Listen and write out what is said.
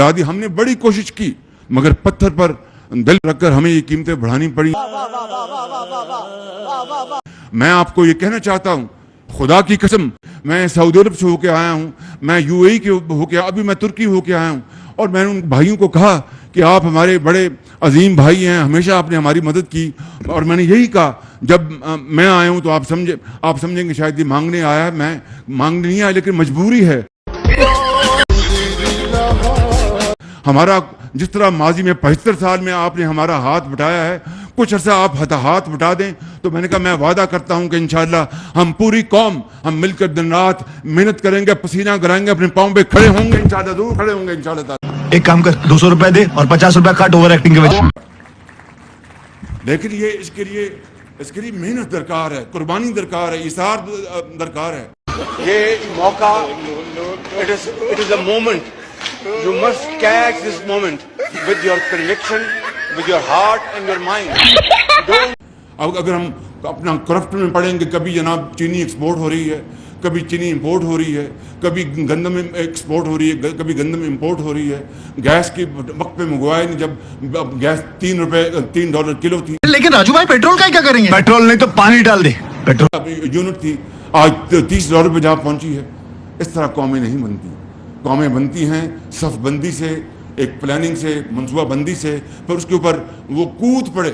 आदि हमने बड़ी कोशिश की मगर पत्थर पर दिल रखकर हमें ये कीमतें बढ़ानी पड़ी। मैं आपको ये कहना चाहता हूँ, खुदा की कसम, मैं सऊदी अरब से होके आया हूँ, मैं यूएई के होके, अभी मैं तुर्की होके आया हूँ, और मैंने उन भाइयों को कहा कि आप हमारे बड़े अजीम भाई हैं, हमेशा आपने हमारी मदद की। और मैंने यही कहा, जब मैं आया हूँ तो आप समझेंगे शायद ये मांगने आया है, मैं मांगने नहीं आया, लेकिन मजबूरी है। हमारा जिस तरह माजी में 75 साल में आपने हमारा हाथ बटाया है, कुछ अर्सा आप हाथ बटा दें तो मैंने कहा मैं वादा करता हूं कि इंशाअल्लाह हम पूरी कौम हम मिलकर दिन रात मेहनत करेंगे, पसीना गिराएंगे, अपने पांव पे खड़े होंगे इंशाअल्लाह, जरूर खड़े होंगे इंशाअल्लाह। एक काम कर, 200 रुपए दे और 50 रुपए काट ओवर एक्टिंग के वजह। लेकिन ये इसके लिए मेहनत दरकार है, कुर्बानी दरकार है, इसार दरकार है। ये मौका, it is a moment, you must catch this moment with your conviction, with your heart and your mind. अब अगर हम अपना करप्शन में पड़ेंगे, कभी जनाब चीनी एक्सपोर्ट हो रही है, कभी चीनी इंपोर्ट हो रही है, कभी गंदम एक्सपोर्ट हो रही है, कभी गंदम इंपोर्ट हो रही है। गैस की वक्त पे मंगवाया नहीं, जब गैस $3 किलो थी। लेकिन राजू भाई पेट्रोल का क्या करेंगे? पेट्रोल नहीं तो पानी डाल दे। पेट्रोल यूनिट थी, आज $30 पे जा पहुंची है। इस तरह कौमें नहीं बनती। कौमें बनती हैं सफ बंदी से, एक प्लानिंग से, मनसूबा बंदी से, फिर उसके ऊपर वो कूद पड़े।